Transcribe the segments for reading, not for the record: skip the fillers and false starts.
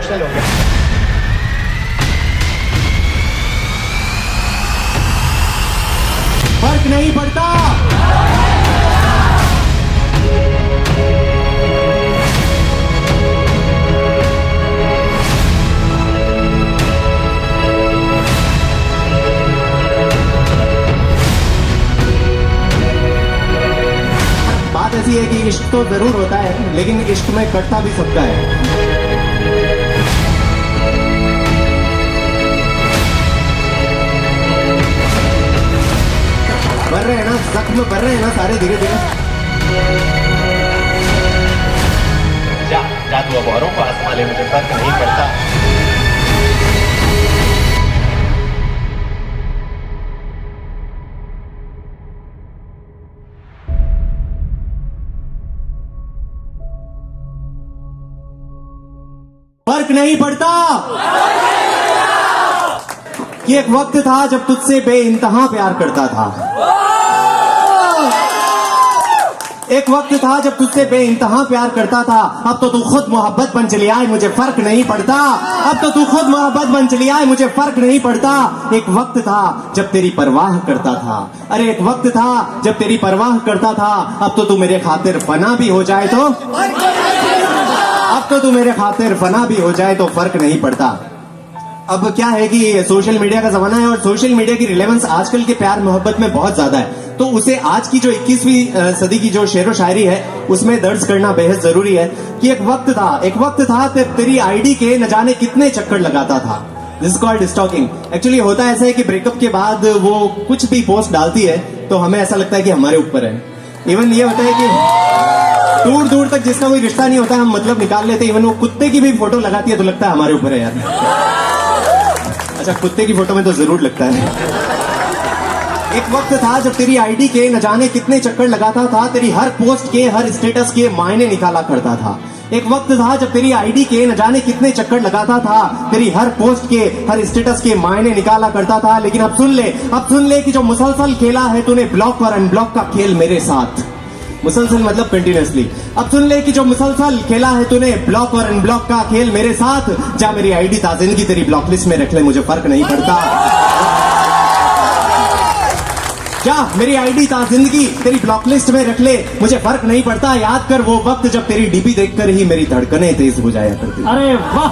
Emotional हो गया। फर्क नहीं पड़ता। बात ऐसी है कि इश्क तो जरूर होता है, लेकिन इश्क में कटता भी सबका है। बढ़ रहे हैं ना, जख्म बढ़ रहे हैं ना सारे धीरे धीरे। जा तू अब औरों को आजमा ले, मुझे फर्क नहीं पड़ता। फर्क नहीं पड़ता कि एक वक्त था जब तुझसे बेइंतहा प्यार करता था। एक वक्त था जब तुझसे बेइंतहा प्यार करता था। अब तो तू खुद मोहब्बत बन चली आए, मुझे फर्क नहीं पड़ता। अब तो तू खुद मोहब्बत बन चली आए, मुझे फर्क नहीं पड़ता। एक वक्त था जब तेरी परवाह करता था। अरे एक वक्त था जब तेरी परवाह करता था। अब तो तू मेरे खातिर फना भी हो जाए तो, अब तो तू मेरे खातिर फना भी हो जाए तो फर्क नहीं पड़ता। अब क्या है कि सोशल मीडिया का जमाना है और सोशल मीडिया की रिलेवेंस आजकल के प्यार मोहब्बत में बहुत ज्यादा है, तो उसे आज की जो 21वीं सदी की जो शेरो शायरी है उसमें दर्ज करना बेहद जरूरी है कि एक वक्त था तेरी आईडी के न जाने कितने चक्कर लगाता था। This called stocking. एक्चुअली होता ऐसा है कि ब्रेकअप के बाद वो कुछ भी पोस्ट डालती है तो हमें ऐसा लगता है कि हमारे ऊपर है। इवन ये होता है कि दूर दूर तक जिसका कोई रिश्ता नहीं होता हम मतलब निकाल लेते। इवन वो कुत्ते की भी फोटो लगाती है तो लगता है हमारे ऊपर है यार। अच्छा, कुत्ते की फोटो में तो जरूर लगता है। एक वक्त था जब तेरी आईडी के न जाने कितने चक्कर लगाता था। तेरी हर पोस्ट के, हर स्टेटस के मायने निकाला करता था। एक वक्त था जब तेरी आईडी के न जाने कितने चक्कर लगाता था। तेरी हर पोस्ट के, हर स्टेटस के मायने निकाला करता था। लेकिन अब सुन ले कि जो मुसलसल खेला है तूने ब्लॉक और अनब्लॉक का खेल मेरे साथ। मुसलसल मतलब कंटिन्यूअसली। अब सुन ले कि जो मुसलसल खेला है तूने ब्लॉक और अनब्लॉक का खेल मेरे साथ। जा मेरी आईडी ताजिंदगी तेरी ब्लॉक लिस्ट में रख ले, मुझे फर्क नहीं पड़ता। जा मेरी आईडी ताजिंदगी तेरी ब्लॉक लिस्ट में रख ले, मुझे फर्क नहीं पड़ता। याद कर वो वक्त जब तेरी डीपी देखकर ही मेरी धड़कनें तेज हो जाया करती। अरे वाह!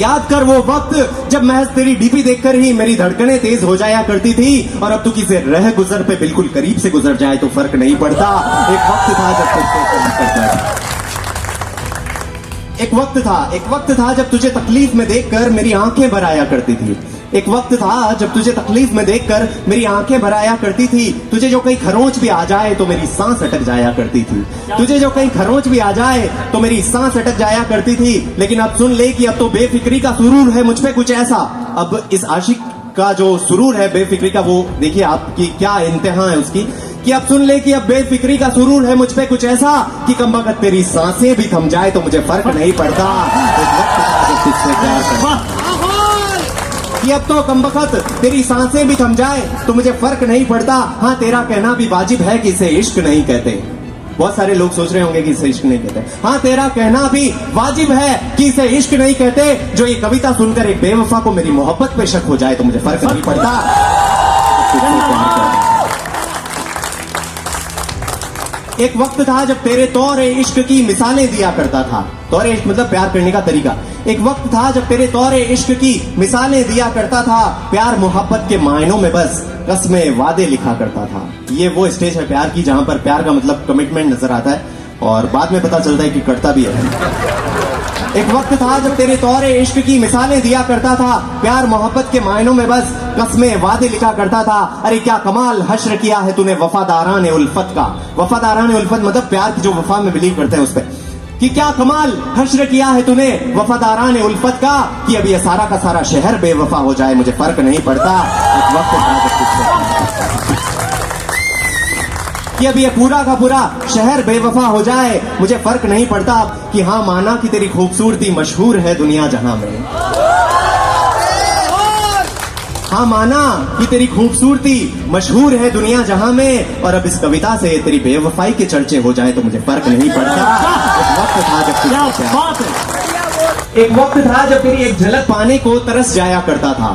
याद कर वो वक्त जब महज तेरी डीपी देखकर ही मेरी धड़कनें तेज हो जाया करती थी। और अब तू किसी रह गुजर पे बिल्कुल करीब से गुजर जाए तो फर्क नहीं पड़ता। एक वक्त था जब तुझसे करीब करता था। एक वक्त था जब तुझे तकलीफ में देखकर मेरी आंखें भर आया करती थी। एक वक्त था जब तुझे तकलीफ में देखकर मेरी आंखें भर आया करती थी। तुझे जो कहीं खरोंच भी आ जाए तो मेरी सांस अटक जाया करती थी। तुझे जो कहीं खरोंच भी आ जाए तो मेरी सांस अटक जाया करती थी। लेकिन अब सुन ले कि अब तो बेफिक्री का सुरूर है मुझ पे कुछ ऐसा। अब इस आशिक का जो सुरूर है बेफिक्री का, वो देखिए आपकी क्या इंतहा है उसकी, कि अब सुन ले कि अब बेफिक्री का सुरूर है मुझ पे कुछ ऐसा कि कमबख्त तेरी सांसें भी थम जाए तो मुझे फर्क नहीं पड़ता। एक वक्त था जब तुझसे प्यार करता कि अब तो कमबख्त तेरी सांसें भी थम जाए तो मुझे फर्क नहीं पड़ता। हाँ, तेरा कहना भी वाजिब है कि इसे इश्क नहीं कहते। बहुत सारे लोग सोच रहे होंगे कि इसे इश्क नहीं कहते। हाँ, तेरा कहना भी वाजिब है कि इसे इश्क नहीं कहते। जो ये कविता सुनकर एक बेवफा को मेरी मोहब्बत पे शक हो जाए तो मुझे फर्क नहीं पड़ता। एक वक्त था जब तेरे तौर इश्क की मिसालें दिया करता था। तौर इश्क मतलब प्यार करने का तरीका। एक वक्त था जब तेरे तौर इश्क की मिसालें दिया करता था। प्यार मोहब्बत के मायनों में बस कस्में वादे लिखा करता था। ये वो स्टेज है प्यार की जहां पर प्यार का मतलब कमिटमेंट नजर आता है और बाद में पता चलता है कि कटता भी है। एक वक्त था जब तेरे तौर इश्क की मिसालें दिया करता था। प्यार मोहब्बत के मायनों में बस कस्में वादे लिखा करता था। अरे क्या कमाल हश्र किया है तूने वफादारान उल्फत का। वफादारान उल्फत मतलब प्यार की जो वफा में बिलीव करते हैं उस पर, कि क्या कमाल हश्र किया है तूने वफादारान उल्फत का कि अब ये सारा का सारा शहर बेवफा हो जाए मुझे फर्क नहीं पड़ता। एक वक्त था जब तुझसे कि अब ये पूरा का पूरा शहर बेवफा हो जाए मुझे फर्क नहीं पड़ता। कि हाँ, माना कि तेरी खूबसूरती मशहूर है दुनिया जहां में। हाँ, माना कि तेरी खूबसूरती मशहूर है दुनिया जहां में। और अब इस कविता से तेरी बेवफाई के चर्चे हो जाए तो मुझे फर्क नहीं पड़ता। एक वक्त था जब तुझसे प्यार एक वक्त था जब तेरी एक झलक पाने को तरस जाया करता था।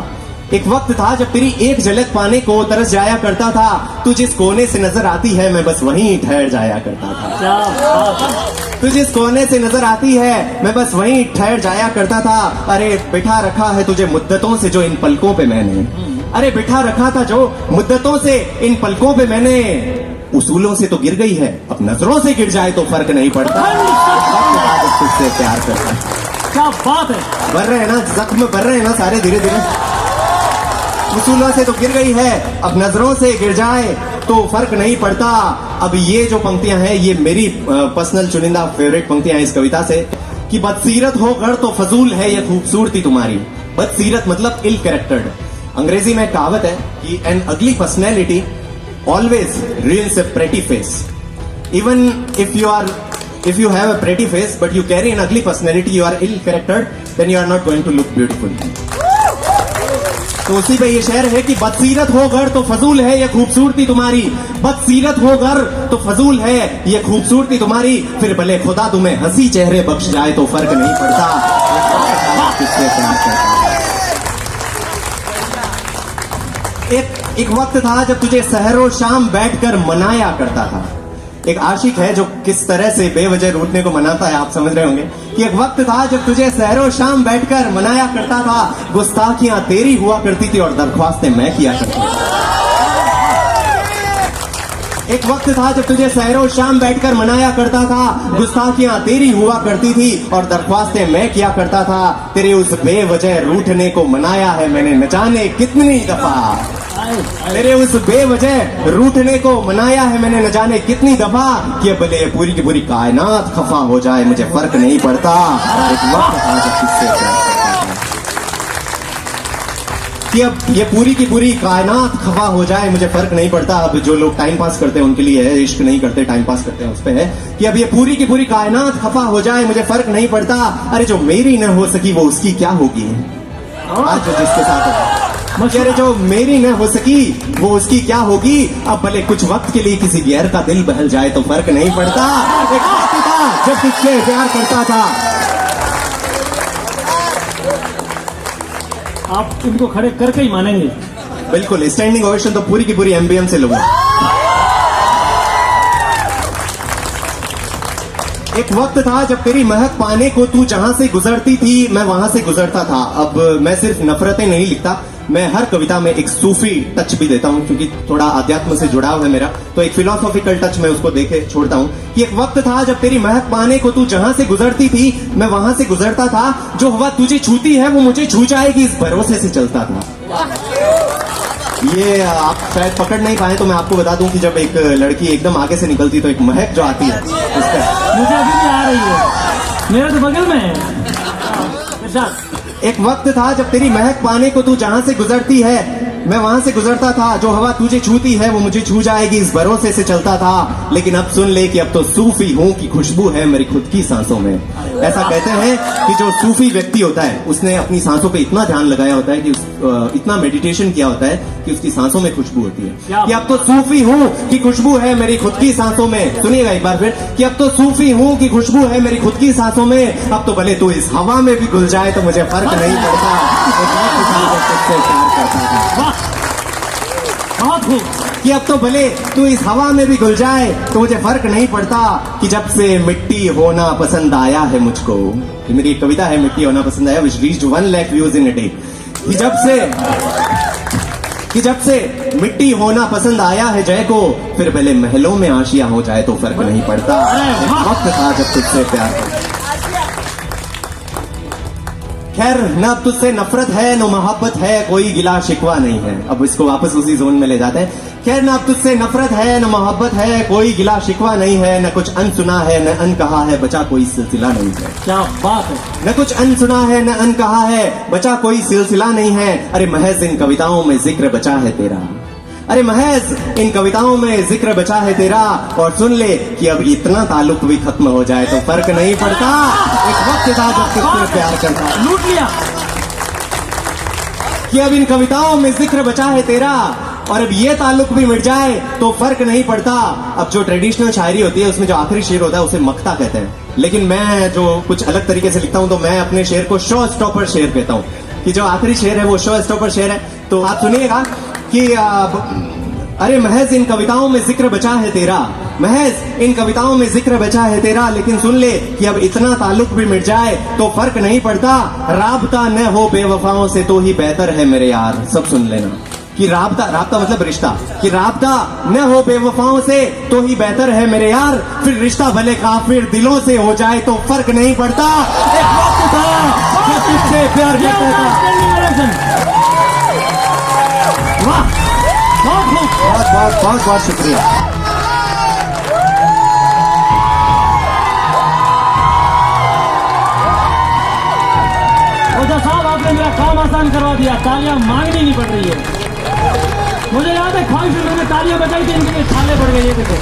एक वक्त था जब तेरी एक झलक पाने को तरस जाया करता था। तू जिस कोने से नजर आती है मैं बस वहीं ठहर जाया करता था। क्या बात है। तू जिस कोने से नजर आती है मैं बस वहीं ठहर जाया करता था। अरे बिठा रखा है तुझे मुद्दतों से जो इन पलकों पे मैंने, अरे बिठा रखा था जो मुद्दतों से इन पलकों पे मैंने, उसूलों से तो गिर गई है अब नजरों से गिर जाए तो फर्क नहीं पड़ता। वक्त था जब तुझसे प्यार करता। क्या बात है। बढ़ रहे हैं ना, जख्म बढ़ रहे हैं ना सारे धीरे धीरे। उसूलों से तो गिर गई है अब नजरों से गिर जाए तो फर्क नहीं पड़ता। अब ये जो पंक्तियां हैं ये मेरी पर्सनल चुनिंदा फेवरेट पंक्तियां हैं इस कविता से, कि बदसीरत हो गढ़ तो फजूल है ये खूबसूरती तुम्हारी। बदसीरत मतलब इल कैरेक्टर्ड। अंग्रेजी में कहावत है कि एन अगली personality always ruins a pretty face. Even if you have a pretty face but you carry an ugly personality, you are ill charactered, then you are not going to look beautiful. तो उसी पे ये शेर है कि बदसीरत हो घर तो फजूल है ये खूबसूरती तुम्हारी। बदसीरत हो घर तो फजूल है ये खूबसूरती तुम्हारी। फिर भले खुदा तुम्हें हंसी चेहरे बख्श जाए तो फर्क नहीं पड़ता। किससे प्यार करता है। एक वक्त था जब तुझे सहरो शाम बैठकर मनाया करता था। एक आशिक है जो किस तरह से बेवजह रूठने को मनाता है आप समझ रहे होंगे कि एक वक्त था जब तुझे सहरो शाम बैठकर मनाया करता था। गुस्ताखियां तेरी हुआ करती थी और दरख्वास्तें मैं किया करता था। एक वक्त था जब तुझे सहरो शाम बैठकर मनाया करता था। गुस्ताखियां तेरी हुआ करती थी और दरख्वास्तें मैं किया करता था। तेरे उस बेवजह रूठने को मनाया है मैंने न जाने कितनी दफा। तेरे उस बेवजह रूठने को मनाया है मैंने न जाने कितनी दफा। कि भले पूरी की पूरी कायनात खफा हो जाए मुझे फर्क नहीं पड़ता। एक वक्त था जब तुझसे प्यार करता था। कि अब ये पूरी की पूरी कायनात खफा हो जाए मुझे फर्क नहीं पड़ता। अब जो लोग टाइम पास करते हैं उनके लिए है, इश्क नहीं करते टाइम पास करते हैं उस पे है कि अब ये पूरी की पूरी कायनात खफा हो जाए मुझे फर्क नहीं पड़ता। अरे जो मेरी न हो सकी वो उसकी क्या होगी। आज जो जिसके साथ है अरे जो मेरी न हो सकी वो उसकी क्या होगी। अब भले कुछ वक्त के लिए किसी गैर का दिल बहल जाए तो फर्क नहीं पड़ता। एक वक्त था जब तुझसे प्यार करता था। आप इनको खड़े करके ही मानेंगे। बिल्कुल स्टैंडिंग ओवेशन तो पूरी की पूरी एमबीएम से लूंगा। एक वक्त था जब तेरी महक पाने को तू जहां से गुजरती थी मैं वहां से गुजरता था। अब मैं सिर्फ नफरतें नहीं लिखता, मैं हर कविता में एक सूफी टच भी देता हूं क्योंकि थोड़ा अध्यात्म से जुड़ाव है मेरा, तो एक फिलोसॉफिकल टच मैं उसको देके छोड़ता हूं कि एक वक्त था जब तेरी महक पाने को तू जहां से गुजरती थी मैं वहां से गुजरता था। जो हवा तुझे छूती है वो मुझे छू जाएगी इस भरोसे से चलता था। ये आप शायद पकड़ नहीं पाए तो मैं आपको बता दूं कि जब एक लड़की एकदम आगे से निकलती तो एक महक जो आती है उसका मुझे अभी भी आ रही है, मेरा तो बगल में है। एक वक्त था जब तेरी महक पाने को तू जहां से गुजरती है मैं वहां से गुजरता था। जो हवा तुझे छूती है वो मुझे छू जाएगी इस भरोसे से चलता था। लेकिन अब सुन ले कि अब तो सूफी हूं कि खुशबू है मेरी खुद की सांसों में। ऐसा कहते हैं कि जो सूफी व्यक्ति होता है उसने अपनी सांसों पे इतना ध्यान लगाया होता है कि इतना मेडिटेशन किया होता है कि उसकी सांसों में खुशबू होती है। कि अब तो सूफी हूं कि खुशबू है मेरी खुद की सांसों में। सुनिएगा एक बार फिर कि अब तो सूफी हूं कि खुशबू है मेरी खुद की सांसों में। अब तो भले तू इस हवा में भी घुल जाए तो मुझे फर्क नहीं पड़ता। बहुत खूब। कि अब तो भले तू इस हवा में भी घुल जाए तो मुझे फर्क नहीं पड़ता। कि जब से मिट्टी होना पसंद आया है मुझको, ये मेरी एक कविता है मिट्टी होना पसंद आया, which reached 1 lakh views in a day. कि जब से मिट्टी होना पसंद आया है जय को, फिर भले महलों में आशिया हो जाए तो फर्क नहीं पड़ता। एक वक्त था जब तुझसे प्यार करता। खैर न अब तुझसे नफरत है न मोहब्बत है, कोई गिला शिकवा नहीं है। अब इसको वापस उसी जोन में ले जाते हैं। खैर न अब तुझसे नफरत है न मोहब्बत है, कोई गिला शिकवा नहीं है। न कुछ अनसुना है न अनकहा है, बचा कोई सिलसिला नहीं है। क्या बात है। न कुछ अनसुना है न अनकहा है, बचा कोई सिलसिला नहीं है। अरे महज इन कविताओं में जिक्र बचा है तेरा। अरे महज इन कविताओं में जिक्र बचा है तेरा। और सुन ले कि अब इतना ताल्लुक भी खत्म हो जाए तो फर्क नहीं पड़ता। एक वक्त था जब तुझसे प्यार करता। लूट लिया। कि अब इन कविताओं में जिक्र बचा है तेरा। और अब ये ताल्लुक भी मिट जाए तो फर्क नहीं पड़ता। अब जो ट्रेडिशनल शायरी होती है उसमें जो आखिरी शेर होता है उसे मक्ता कहते हैं, लेकिन मैं जो कुछ अलग तरीके से लिखता हूं तो मैं अपने शेर को शो स्टॉपर शेर कहता हूं, कि जो आखिरी शेर है वो शो स्टॉपर शेर है। तो आप सुनिएगा कि अरे महज इन कविताओं में जिक्र बचा है तेरा, महज इन कविताओं में जिक्र बचा है तेरा, लेकिन सुन ले कि अब इतना ताल्लुक भी मिट जाए तो फर्क नहीं पड़ता। राबता न हो बेवफाओं से तो ही बेहतर है मेरे यार। सब सुन लेना कि राबता, राबता मतलब रिश्ता, कि राबता न हो बेवफाओं से तो ही बेहतर है मेरे यार। फिर रिश्ता भले काफिर दिलों से हो जाए तो फर्क नहीं पड़ता। एक वक्त था जो तुझसे प्यार करता था। वाह, बहुत बहुत बहुत बहुत शुक्रिया। ओझा साहब, आपने मेरा काम आसान करवा दिया, तालियां मांगनी नहीं पड़ रही है। मुझे याद है ख्वाहिश में मैंने तालियां बजाई थी, इनके लिए छाले पड़ गए। ये देखो।